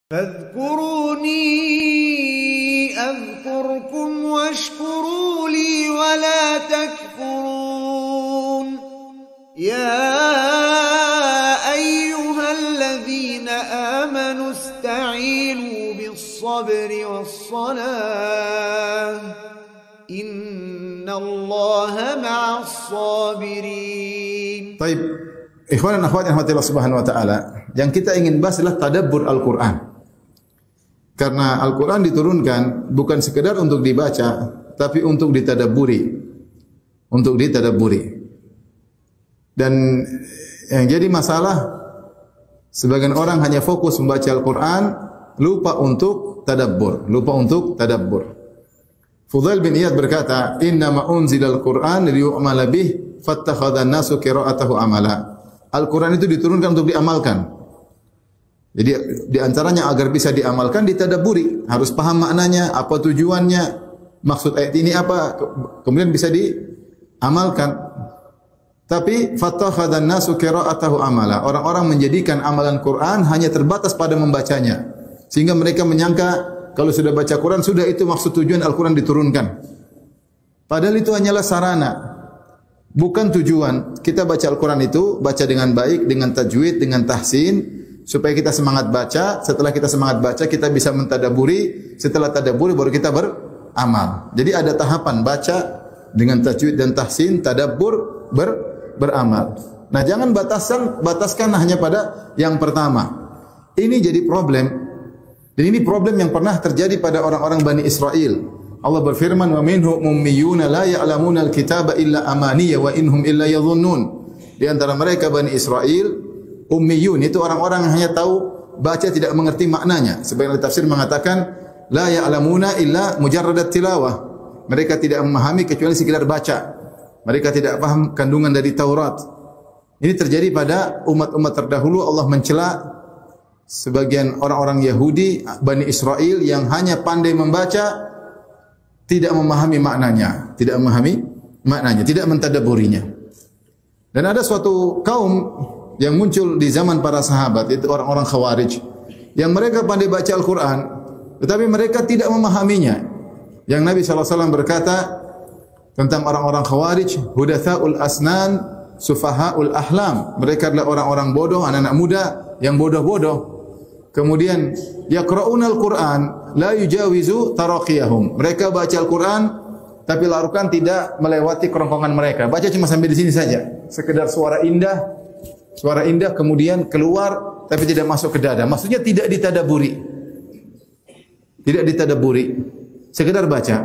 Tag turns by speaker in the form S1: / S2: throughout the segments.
S1: فاذكروني أذكركم واشكروا لي ولا تكفرون يا أيها الذين آمنوا استعينوا بالصبر والصلاة إن الله مع الصابرين.
S2: Baik, ikhwan dan akhwat yang dirahmati Allah Subhanahu wa taala, yang kita ingin bahas adalah tadabbur Al-Qur'an. Karena Al-Quran diturunkan bukan sekedar untuk dibaca, tapi untuk ditadabburi. Untuk ditadabburi. Dan yang jadi masalah, sebagian orang hanya fokus membaca Al-Quran, lupa untuk tadabbur. Lupa untuk tadabbur. Fudail bin Iyad berkata, "Innama unzilal Qur'an liyu'mala bih, fattakhadha an-nasu qira'atahu amala." Al-Quran itu diturunkan untuk diamalkan. Jadi di antaranya agar bisa diamalkan ditadabburi, harus paham maknanya, apa tujuannya, maksud ayat ini apa, kemudian bisa diamalkan. Tapi fattakhadhan nasu qira'atahu amala. Orang-orang menjadikan amalan Quran hanya terbatas pada membacanya. Sehingga mereka menyangka kalau sudah baca Quran sudah itu maksud tujuan Al-Quran diturunkan. Padahal itu hanyalah sarana, bukan tujuan. Kita baca Al-Quran itu baca dengan baik, dengan tajwid, dengan tahsin, supaya kita semangat baca. Setelah kita semangat baca, kita bisa mentadaburi. Setelah tadaburi, baru kita beramal. Jadi ada tahapan baca dengan tajwid dan tahsin, tadabbur, beramal. Nah, jangan bataskan hanya pada yang pertama. Ini jadi problem. Dan ini problem yang pernah terjadi pada orang-orang Bani Israel. Allah berfirman, "Wa minhum ummiyuna la ya'lamuna al-kitaba illa amaniya wa inhum illa yadhunnun." Di antara mereka Bani Israel, ummiyun itu orang-orang yang hanya tahu baca tidak mengerti maknanya. Sebagian tafsir mengatakan la ya'lamuna illa mujarradat tilawah. Mereka tidak memahami kecuali sekedar baca. Mereka tidak paham kandungan dari Taurat. Ini terjadi pada umat-umat terdahulu. Allah mencela sebagian orang-orang Yahudi, Bani Israel yang hanya pandai membaca, tidak memahami maknanya, tidak mentadabburinya. Dan ada suatu kaum yang muncul di zaman para sahabat, itu orang-orang Khawarij, yang mereka pandai baca Al-Quran, tetapi mereka tidak memahaminya. Yang Nabi SAW berkata tentang orang-orang Khawarij, hudathaul asnan, sufahaul ahlam. Mereka adalah orang-orang bodoh, anak-anak muda yang bodoh-bodoh. Kemudian yaqra'unal Quran la yujawizu taraqiyahum. Mereka baca Al-Quran tapi Al-Quran tidak melewati kerongkongan mereka. Baca cuma sampai di sini saja. Sekedar suara indah kemudian keluar tapi tidak masuk ke dada. Maksudnya tidak ditadaburi. Tidak ditadaburi. Sekedar baca.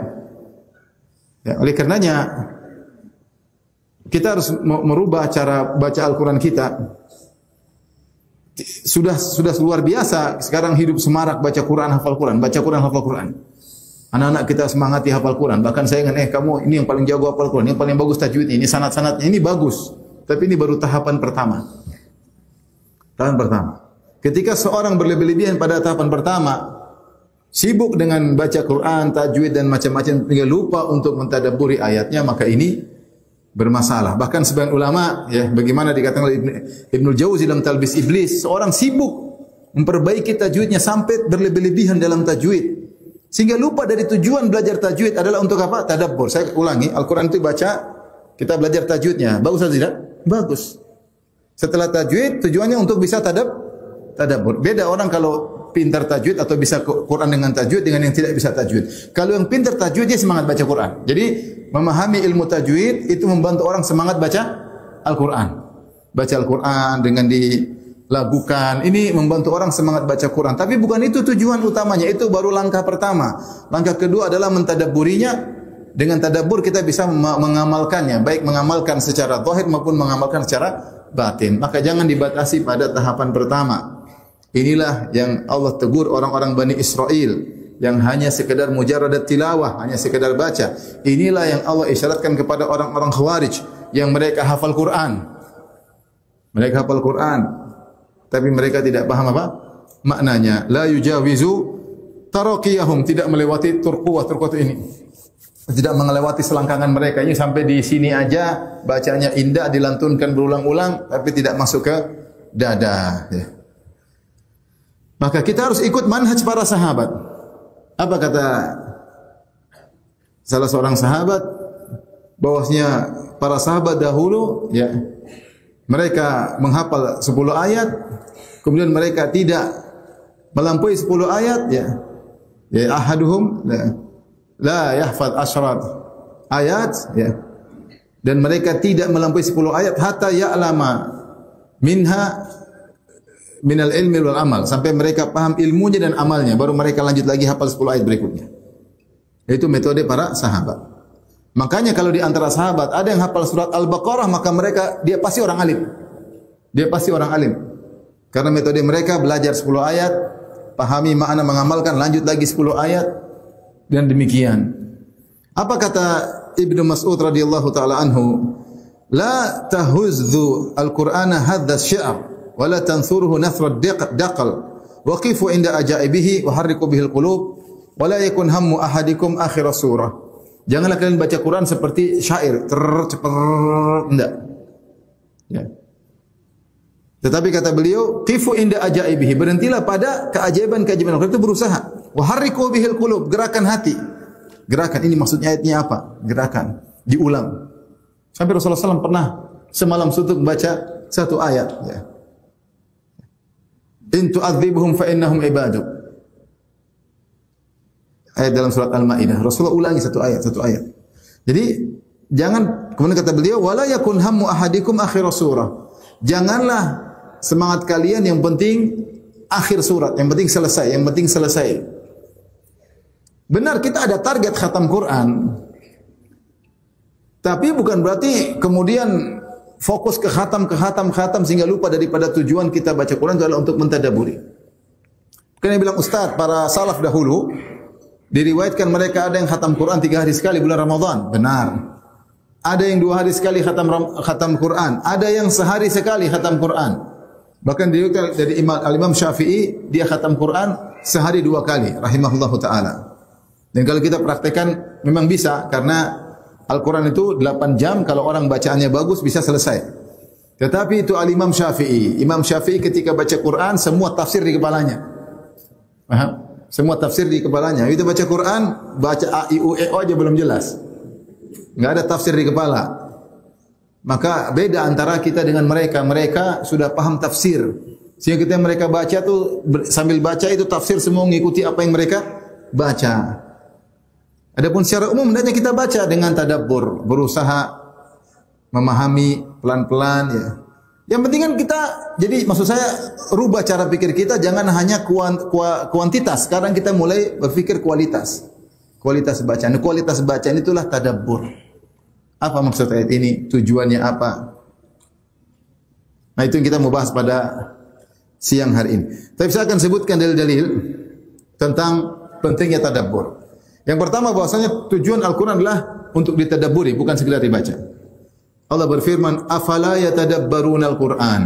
S2: Ya, oleh karenanya kita harus merubah cara baca Al-Quran kita. Sudah luar biasa sekarang hidup semarak baca Quran, hafal Quran, baca Quran, hafal Quran. Anak-anak kita semangati hafal Quran. Bahkan saya ingat, kamu ini yang paling jago hafal Quran, yang paling bagus tajwidnya, ini sanad-sanadnya, ini bagus. Tapi ini baru tahapan pertama. Tahapan pertama. Ketika seorang berlebih-lebihan pada tahapan pertama, sibuk dengan baca Quran, tajwid dan macam-macam, hingga lupa untuk mentadabburi ayatnya, maka ini bermasalah. Bahkan sebagian ulama, ya, bagaimana dikatakan oleh Ibnul Jauzi dalam Talbis Iblis, seorang sibuk memperbaiki tajwidnya sampai berlebih-lebihan dalam tajwid, sehingga lupa dari tujuan belajar tajwid adalah untuk apa? Tadabbur. Saya ulangi, Al-Quran itu baca, kita belajar tajwidnya. Bagus atau tidak? Bagus. Setelah tajwid, tujuannya untuk bisa tadabbur. Beda orang kalau pintar tajwid atau bisa Quran dengan tajwid dengan yang tidak bisa tajwid. Kalau yang pintar tajwid, dia semangat baca Quran. Jadi memahami ilmu tajwid itu membantu orang semangat baca Al-Quran. Baca Al-Quran dengan dilagukan, ini membantu orang semangat baca Quran. Tapi bukan itu tujuan utamanya, itu baru langkah pertama. Langkah kedua adalah mentadabburinya. Dengan tadabbur kita bisa mengamalkannya, baik mengamalkan secara zahir maupun mengamalkan secara batin. Maka jangan dibatasi pada tahapan pertama. Inilah yang Allah tegur orang-orang Bani Israel yang hanya sekedar mujarradat tilawah, hanya sekedar baca. Inilah yang Allah isyaratkan kepada orang-orang Khawarij yang mereka hafal Quran. Mereka hafal Quran, tapi mereka tidak paham apa maknanya. La yujawizu taraqiyahum, tidak melewati turquwah ini. Tidak melewati selangkangan mereka. Ini sampai di sini aja, bacanya indah, dilantunkan berulang-ulang, tapi tidak masuk ke dada. Ya. Maka kita harus ikut manhaj para sahabat. Apa kata salah seorang sahabat? Bahwasanya para sahabat dahulu, ya, mereka menghafal 10 ayat, kemudian mereka tidak melampaui 10 ayat, ya. Ya ahaduhum la yahfaz asyrat ayat, ya. Dan mereka tidak melampaui 10 ayat hatta ya'lama minha minal ilmi wal amal, sampai mereka paham ilmunya dan amalnya, baru mereka lanjut lagi hafal 10 ayat berikutnya. Itu metode para sahabat. Makanya kalau di antara sahabat ada yang hafal surat Al-Baqarah, maka dia pasti orang alim. Dia pasti orang alim. Karena metode mereka belajar 10 ayat, pahami makna, mengamalkan, lanjut lagi 10 ayat, dan demikian. Apa kata Ibnu Mas'ud radhiyallahu taala anhu? La tahuzzu al-Qur'ana hadza syi'r wa la tansuruhu nasra daqal wa qifu inda ajaibihi wa harriku bihil qulub wa la yakun hammu ahadikum akhir surah. Janganlah kalian baca Quran seperti syair, enggak. Ya. Tetapi kata beliau, qifu inda ajaibihi, berhentilah pada keajaiban-keajaiban Al-Quran, itu berusaha. Wa harriku bihil qulub, gerakan hati. Gerakan ini maksudnya ayatnya apa? Gerakan, diulang. Sampai Rasulullah SAW pernah semalam suntuk membaca satu ayat, ya. In tu'adzibuhum fa innahum ibaduk. Ayat dalam surat Al-Maidah. Rasulullah ulangi satu ayat. Jadi jangan, kemudian kata beliau, wala yakun hammu ahadikum akhir surah. Janganlah semangat kalian yang penting akhir surat, yang penting selesai. Benar kita ada target khatam Quran. Tapi bukan berarti kemudian fokus ke khatam sehingga lupa daripada tujuan kita baca Quran adalah untuk mentadaburi. Karena bilang Ustaz, para salaf dahulu diriwayatkan mereka ada yang khatam Quran 3 hari sekali bulan Ramadan. Benar. Ada yang 2 hari sekali khatam Quran. Ada yang sehari sekali khatam Quran. Bahkan diriwayatkan dari Imam Syafi'i, dia khatam Quran sehari 2 kali, rahimahullahu taala. Dan kalau kita praktekkan memang bisa, karena Al-Quran itu 8 jam, kalau orang bacaannya bagus bisa selesai. Tetapi itu Imam Syafi'i. Imam Syafi'i ketika baca Quran semua tafsir di kepalanya. Paham? Semua tafsir di kepalanya. Itu baca Quran, baca A, I, U, E, O aja belum jelas. Enggak ada tafsir di kepala. Maka beda antara kita dengan mereka. Mereka sudah paham tafsir. Sehingga kita mereka baca tuh sambil baca itu tafsir semua mengikuti apa yang mereka baca. Adapun secara umum hendaknya kita baca dengan tadabbur, berusaha memahami pelan-pelan, ya. Yang penting kan kita, jadi maksud saya rubah cara pikir kita, jangan hanya kuantitas. Sekarang kita mulai berpikir kualitas. Kualitas bacaan. Kualitas bacaan itulah tadabbur. Apa maksud ayat ini? Tujuannya apa? Nah, itu yang kita mau bahas pada siang hari ini. Tapi saya akan sebutkan dalil-dalil tentang pentingnya tadabbur. Yang pertama, bahwasanya tujuan Al-Quran adalah untuk ditadabburi, bukan sekedar dibaca. Allah berfirman, afala yatadabbaruna al-Quran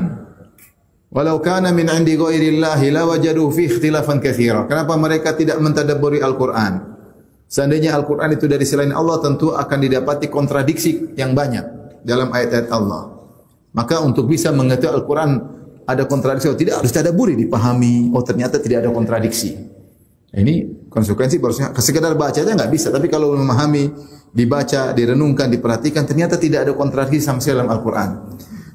S2: walau kana min 'indi ghairillahi lawajadu fi ikhtilafan katsira. Kenapa mereka tidak mentadabburi Al-Quran? Seandainya Al-Quran itu dari selain Allah, tentu akan didapati kontradiksi yang banyak dalam ayat-ayat Allah. Maka untuk bisa mengetahui Al-Quran ada kontradiksi atau tidak, harus tadabburi, dipahami. Oh, ternyata tidak ada kontradiksi. Ini konsekuensi, harusnya sekedar baca aja nggak bisa, tapi kalau memahami, dibaca, direnungkan, diperhatikan, ternyata tidak ada kontradiksi sama sekali dalam Al-Quran.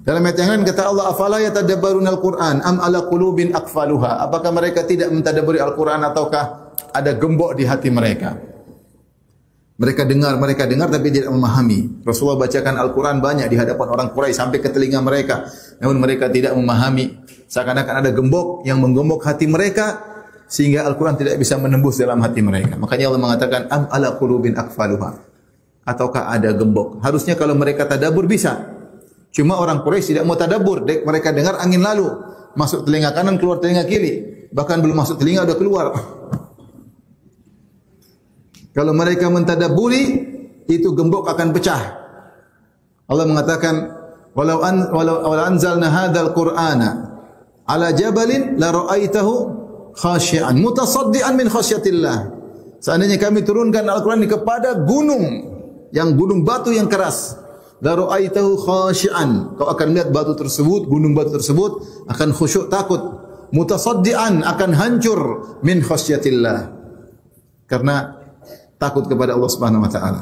S2: Dalam ayat yang lain kata Allah, afala yatadabbaruna al-Quran am ala qulubin aqfaluha. Apakah mereka tidak mentadabburi Al-Quran ataukah ada gembok di hati mereka? Mereka dengar tapi tidak memahami. Rasulullah bacakan Al-Quran banyak di hadapan orang Quraisy sampai ke telinga mereka, namun mereka tidak memahami. Seakan-akan ada gembok yang menggembok hati mereka, sehingga Al-Quran tidak bisa menembus dalam hati mereka. Makanya Allah mengatakan, am ala qulubin aqfaluha. Ataukah ada gembok? Harusnya kalau mereka tadabbur bisa. Cuma orang Quraisy tidak mau tadabbur. Mereka dengar angin lalu, masuk telinga kanan, keluar telinga kiri. Bahkan belum masuk telinga sudah keluar. Kalau mereka mentadabburi, itu gembok akan pecah. Allah mengatakan, walau anzalna hadzal Qur'ana ala jabalin la ra'aitahu khashi'an mutasaddian min khasyatillah. Seandainya kami turunkan Al-Quran ini kepada gunung batu yang keras, la ra'aitahu khashi'an, kau akan lihat batu tersebut, gunung batu tersebut akan khusyuk, takut. mutasaddian, akan hancur min khasyatillah. Karena takut kepada Allah Subhanahu wa taala.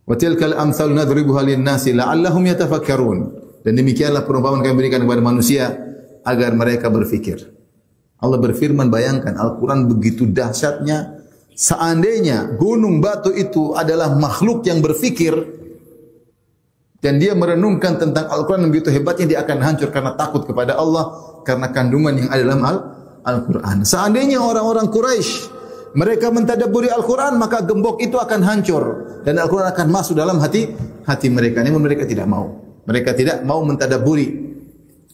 S2: Wa tilkal amsal nadribuha lin-nasi la'allahum yatafakkarun. Dan demikianlah perumpamaan kami berikan kepada manusia agar mereka berfikir. Allah berfirman, bayangkan Al-Quran begitu dahsyatnya. Seandainya gunung batu itu adalah makhluk yang berfikir dan dia merenungkan tentang Al-Quran yang begitu hebatnya, dia akan hancur karena takut kepada Allah, karena kandungan yang ada dalam Al-Quran. Seandainya orang-orang Quraisy mereka mentadabburi Al-Quran, maka gembok itu akan hancur dan Al-Quran akan masuk dalam hati mereka. Namun mereka tidak mau. Mereka tidak mau mentadabburi.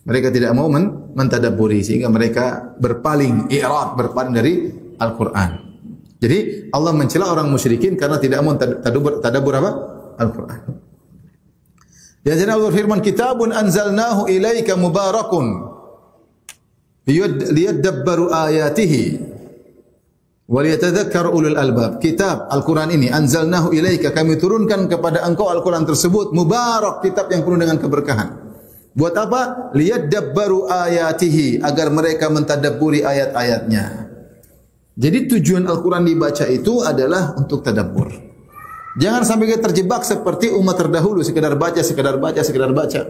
S2: Mereka tidak mau mentadabburi sehingga mereka berpaling, i'rad, berpaling dari Al-Quran. Jadi Allah mencela orang musyrikin karena tidak mau tadabbur apa? Al-Quran. Dan Allah berfirman, kitabun anzalnahu ilaika mubarakun liyadabbaru ayatihi wa liyatadzakkar ulul albab. Kitab Al-Quran ini anzalnahu ilaika, kami turunkan kepada engkau Al-Quran tersebut mubarak, kitab yang penuh dengan keberkahan. Buat apa? Liyadabbaru ayatihi, agar mereka mentadabburi ayat-ayatnya. Jadi tujuan Al-Quran dibaca itu adalah untuk tadabbur. Jangan sampai kita terjebak seperti umat terdahulu, sekedar baca, sekedar baca, sekedar baca.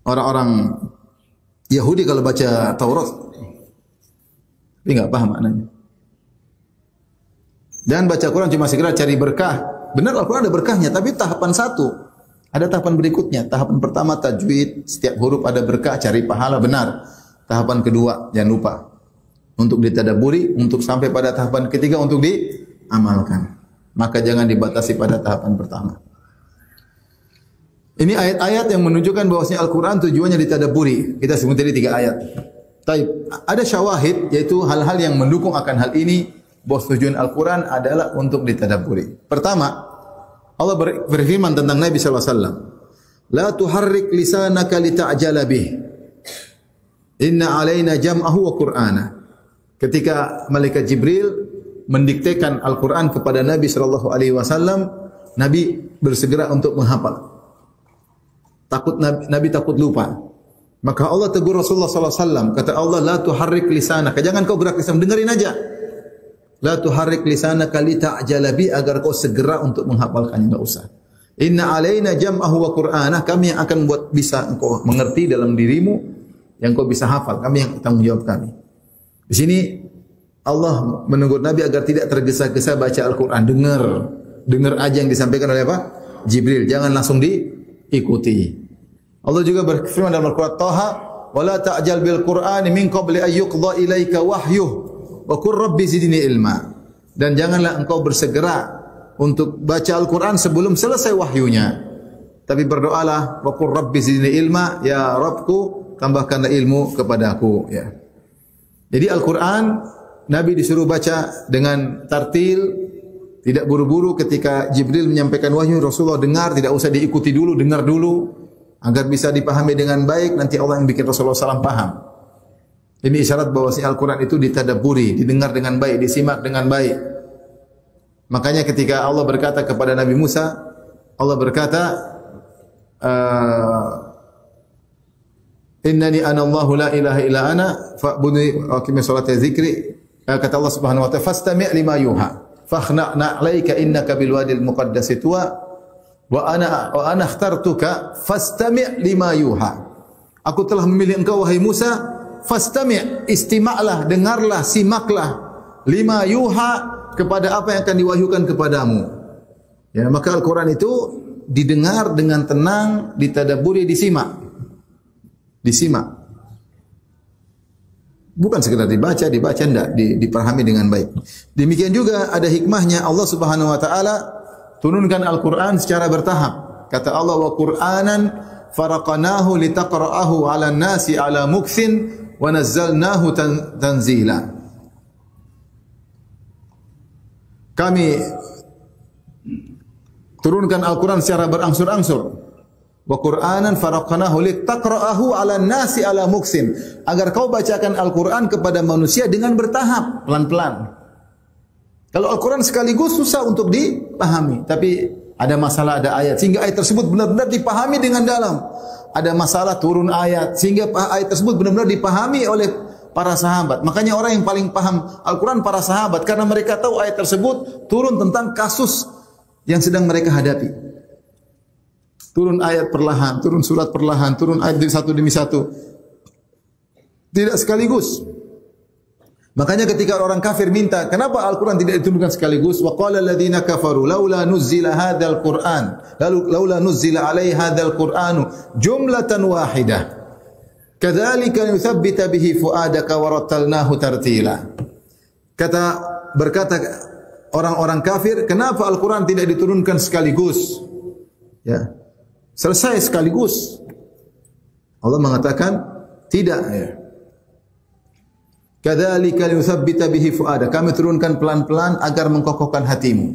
S2: Orang-orang Yahudi kalau baca Taurat, tapi enggak paham maknanya. Dan baca Quran cuma sekedar cari berkah. Benar Al-Quran ada berkahnya, tapi tahapan satu. Ada tahapan berikutnya. Tahapan pertama tajwid, setiap huruf ada berkah, cari pahala, benar. Tahapan kedua, jangan lupa, untuk ditadabburi, untuk sampai pada tahapan ketiga untuk diamalkan. Maka jangan dibatasi pada tahapan pertama. Ini ayat-ayat yang menunjukkan bahwasanya Al-Quran tujuannya ditadabburi. Kita sebut tadi 3 ayat. Taib. Ada syawahid, yaitu hal-hal yang mendukung akan hal ini, bahwa tujuan Al-Quran adalah untuk ditadabburi. Pertama, Allah berfirman tentang Nabi SAW. La tuharrik lisanaka lita'jala bih. Inna alaina jam'ahu wa qur'ana. Ketika malaikat Jibril mendiktekan Al-Quran kepada Nabi SAW, Nabi bersegera untuk menghafal. Nabi takut lupa. Maka Allah tegur Rasulullah SAW. Kata Allah, la tuharrik lisanaka. Jangan kau gerak lisan, dengerin aja. La tuharrik lisanaka lita'jala bi, agar kau segera untuk menghafalkannya, enggak usah. Inna alaina jam'ahu wa qur'ana, kami yang akan buat bisa engkau mengerti dalam dirimu, yang kau bisa hafal, kami yang tanggung jawab kami. Di sini Allah menegur Nabi agar tidak tergesa-gesa baca Al-Quran. Dengar aja yang disampaikan oleh apa? Jibril, jangan langsung diikuti. Allah juga berfirman dalam Al-Quran, Taha, wa la ta'jal bil Qur'ani min qabli an yuqdha ilaika wahyuh. Wa qur rabbi zidni ilma. Dan janganlah engkau bersegera untuk baca Al-Quran sebelum selesai wahyunya. Tapi berdoalah, wa qur rabbi zidni ilma, ya Rabbku, tambahkanlah ilmu kepadaku. Ya. Jadi Al-Quran Nabi disuruh baca dengan tartil, tidak buru-buru. Ketika Jibril menyampaikan wahyu, Rasulullah dengar, tidak usah diikuti dulu, dengar dulu, agar bisa dipahami dengan baik. Nanti Allah yang bikin Rasulullah SAW paham. Ini isyarat bahwa si Al-Quran itu ditadabburi, didengar dengan baik, disimak dengan baik. Makanya ketika Allah berkata kepada Nabi Musa, Allah berkata, Innani ana Allahu la ilaha illa ana fa'budni wa aqimi sholata dzikri. Kata Allah Subhanahu wa ta'ala, fastami' lima yuha. Fakhna'na 'alaika innaka bil wadil muqaddasi tuwa wa ana ikhtartuka fastami' lima yuha. Aku telah memilih engkau wahai Musa, fastami', istima'lah, dengarlah, simaklah, lima yuha, kepada apa yang akan diwahyukan kepadamu. Ya, maka Al-Quran itu didengar dengan tenang, ditadabburi, disimak. Bukan sekedar dibaca enggak, dipahami dengan baik. Demikian juga ada hikmahnya Allah Subhanahu wa taala turunkan Al-Quran secara bertahap. Kata Allah, wa Qur'anan faraqnahu litaqra'ahu 'alan nasi 'ala mukthin wa nazzalnahu tanzila. Kami turunkan Al-Quran secara berangsur-angsur. Wa Qur'anan faraqnahu litaqra'ahu 'alan nasi 'ala mukthin, agar kau bacakan Al-Quran kepada manusia dengan bertahap, pelan-pelan. Kalau Al-Quran sekaligus susah untuk dipahami, tapi ada masalah, ada ayat, sehingga ayat tersebut benar-benar dipahami dengan dalam. ada masalah turun ayat sehingga ayat tersebut benar-benar dipahami oleh para sahabat. Makanya orang yang paling paham Al-Quran para sahabat karena mereka tahu ayat tersebut turun tentang kasus yang sedang mereka hadapi. Turun ayat perlahan, turun surat perlahan, turun ayat satu demi satu. Tidak sekaligus. Makanya ketika orang kafir minta, kenapa Al-Quran tidak diturunkan sekaligus? Wa qala alladziina kafaru laula nuzzila hadzal Qur'an, laula nuzzila alaihi hadzal Qur'anu jumlatan wahidah. Kadzalika nutsabbita bihi fuadaka wa rattalnahu tartila. Berkata orang-orang kafir, kenapa Al-Quran tidak diturunkan sekaligus? Ya. Selesai sekaligus. Allah mengatakan tidak, ya. Kadzalika linutsabbita bihi fuada. Kami turunkan pelan-pelan agar mengkokohkan hatimu.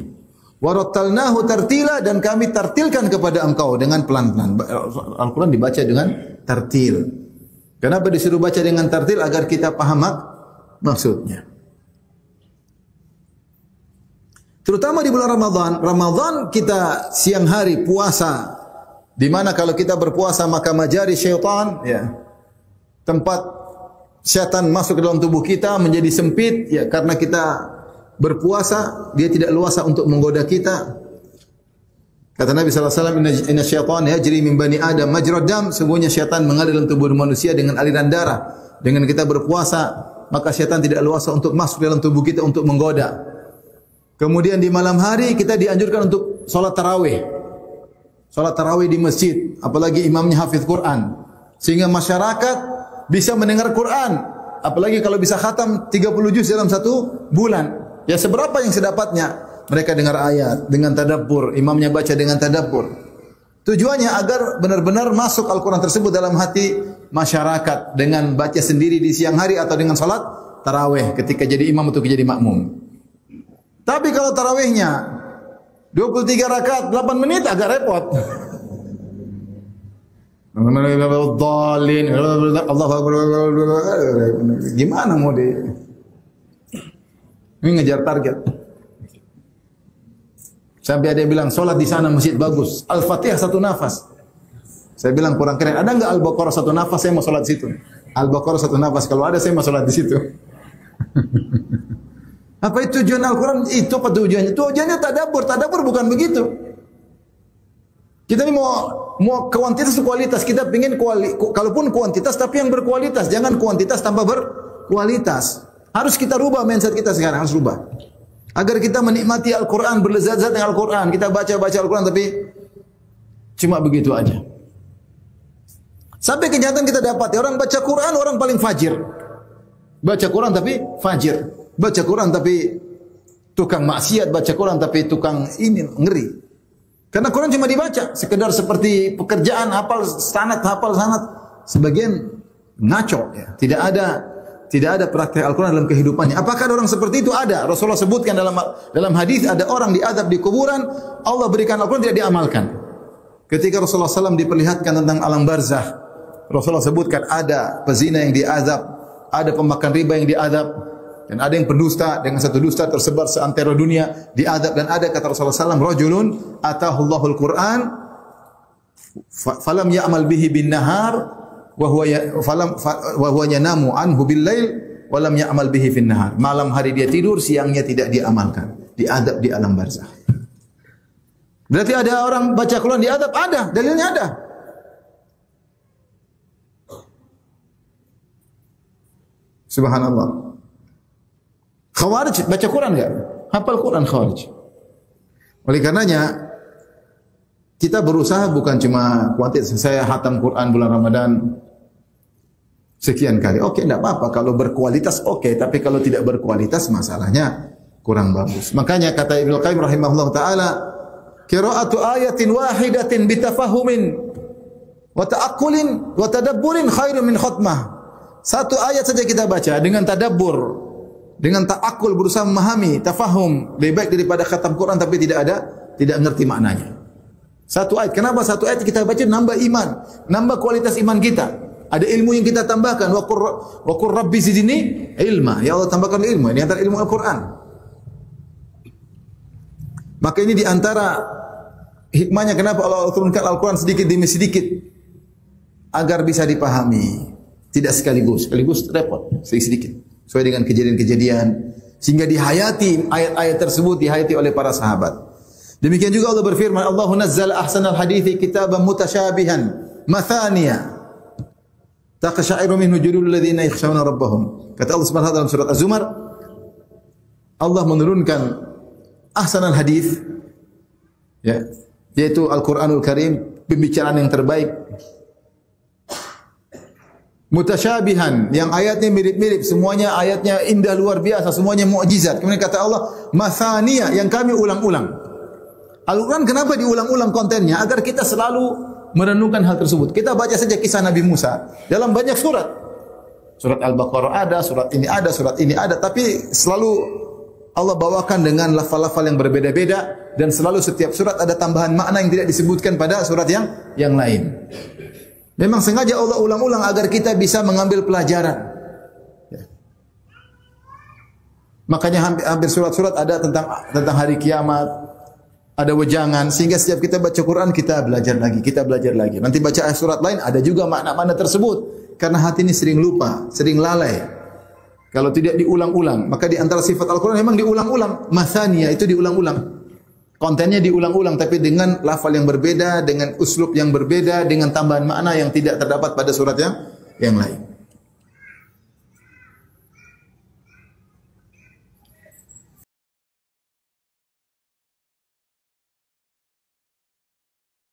S2: Wa rattalnahu tartila, dan kami tartilkan kepada engkau dengan pelan-pelan. Al-Quran dibaca dengan tartil. Kenapa disuruh baca dengan tartil? Agar kita paham maksudnya. Terutama di bulan Ramadan. Ramadan kita siang hari puasa, di mana kalau kita berpuasa maka majari syaitan, ya, tempat syaitan masuk ke dalam tubuh kita menjadi sempit, ya, karena kita berpuasa, dia tidak luasa untuk menggoda kita. Kata Nabi sallallahu alaihi wasallam, inna syaitan yajri min bani Adam majrad dam, sesungguhnya syaitan mengalir dalam tubuh manusia dengan aliran darah. Dengan kita berpuasa, maka syaitan tidak luasa untuk masuk dalam tubuh kita untuk menggoda. Kemudian di malam hari kita dianjurkan untuk salat tarawih. Salat tarawih di masjid, apalagi imamnya hafiz Quran, sehingga masyarakat bisa mendengar Quran, apalagi kalau bisa khatam 30 juz dalam satu bulan. Ya, seberapa yang sedapatnya mereka dengar ayat dengan tadabbur, imamnya baca dengan tadabbur. Tujuannya agar benar-benar masuk Al-Quran tersebut dalam hati masyarakat dengan baca sendiri di siang hari atau dengan salat tarawih ketika jadi imam atau jadi makmum. Tapi kalau tarawihnya 23 rakaat 8 menit agak repot. Gimana mau di ini ngejar target? Sampai ada yang bilang solat di sana masjid bagus, Al-Fatihah satu nafas. Saya bilang kurang keren. Ada enggak Al-Baqarah satu nafas? Saya mau solat di situ. Al-Baqarah satu nafas. Kalau ada saya mau solat di situ. Apa itu tujuan Al-Quran? Itu apa tujuannya? Tujuannya tadabbur. Tadabbur bukan begitu. Kita ini mau kuantitas atau kualitas. Kita ingin kalaupun kuantitas tapi yang berkualitas. Jangan kuantitas tanpa berkualitas. Harus kita rubah mindset kita sekarang. Harus rubah. Agar kita menikmati Al-Quran, berlezat-lezat dengan Al-Quran. Kita baca-baca Al-Quran tapi cuma begitu aja. Sampai kenyataan kita dapat. Orang baca Quran, orang paling fajir. Baca Quran tapi fajir. Baca Quran tapi tukang maksiat, baca Quran tapi tukang ini, ngeri. Karena Quran cuma dibaca, sekedar seperti pekerjaan, hafal sanad. Sebagian ngaco, ya. Tidak ada praktek Al-Quran dalam kehidupannya. Apakah ada orang seperti itu? Ada. Rasulullah sebutkan dalam hadis ada orang diazab di kuburan, Allah berikan Al-Quran tidak diamalkan. Ketika Rasulullah SAW diperlihatkan tentang alam barzakh, Rasulullah sebutkan ada pezina yang diazab, ada pemakan riba yang diazab, dan ada yang pendusta dengan satu dusta tersebar seantero dunia diadab, dan ada kata Rasulullah SAW, rajulun atahullahul Quran falam ya'mal bihi bin nahar wa huwa yanamu anhu bil lail wa lam ya'mal bihi fin nahar. Malam hari dia tidur, siangnya tidak diamalkan, diadab di alam barzakh. Berarti ada orang baca Quran diadab? Ada, dalilnya ada. Subhanallah. Khawarij baca Quran enggak? Hafal Quran Khawarij. Oleh karenanya kita berusaha bukan cuma kuantitas. Saya khatam Quran bulan Ramadan sekian kali. Oke, enggak apa-apa kalau berkualitas oke, tapi kalau tidak berkualitas masalahnya kurang bagus. Makanya kata Ibnu Qayyim rahimahullah taala, qira'atu ayatin wahidatin bitafahumin wa ta'aqqulin wa tadabburin khairun min khatmah. Satu ayat saja kita baca dengan tadabbur, dengan ta'akul, berusaha memahami, tafahum, lebih baik daripada khatam Quran tapi tidak ngerti maknanya. Satu ayat. Kenapa satu ayat kita baca nambah iman, nambah kualitas iman kita. Ada ilmu yang kita tambahkan. Wa qur rabbi zidni ilma. Ya Allah tambahkan ilmu. Ini antara ilmu Al-Quran. Maka ini di antara hikmahnya kenapa Allah turunkan Al-Quran sedikit demi sedikit. agar bisa dipahami. Tidak sekaligus repot, sedikit-sedikit. Sesuai dengan kejadian-kejadian. Sehingga dihayati, ayat-ayat tersebut dihayati oleh para sahabat. Demikian juga Allah berfirman, Allahu nazzala ahsanal hadithi kitaban mutasyabihan, mathaniya. Taqsha'iru minhu juludul ladzina yakhshawna rabbahum. Kata Allah Subhanahu wa taala dalam surat Az-Zumar, Allah menurunkan ahsanal hadits, ya, yaitu Al-Qur'anul Karim, pembicaraan yang terbaik. Mutasyabihan, yang ayatnya mirip-mirip, semuanya ayatnya indah luar biasa, semuanya mukjizat. Kemudian kata Allah, mathaniya, yang kami ulang-ulang. Al-Quran kenapa diulang-ulang kontennya? Agar kita selalu merenungkan hal tersebut. Kita baca saja kisah Nabi Musa dalam banyak surat. Surat Al-Baqarah ada, surat ini ada, tapi selalu Allah bawakan dengan lafal-lafal yang berbeda-beda dan selalu setiap surat ada tambahan makna yang tidak disebutkan pada surat yang lain. Memang sengaja Allah ulang-ulang agar kita bisa mengambil pelajaran. Ya. Makanya hampir surat-surat ada tentang hari kiamat, ada wejangan, sehingga setiap kita baca Quran kita belajar lagi. Nanti baca surat lain ada juga makna-makna tersebut. Karena hati ini sering lupa, sering lalai. Kalau tidak diulang-ulang, maka di antara sifat Al-Quran memang diulang-ulang. Mathaniya itu diulang-ulang. Kontennya diulang-ulang tapi dengan lafal yang berbeda, dengan uslub yang berbeda, dengan tambahan makna yang tidak terdapat pada surat yang lain.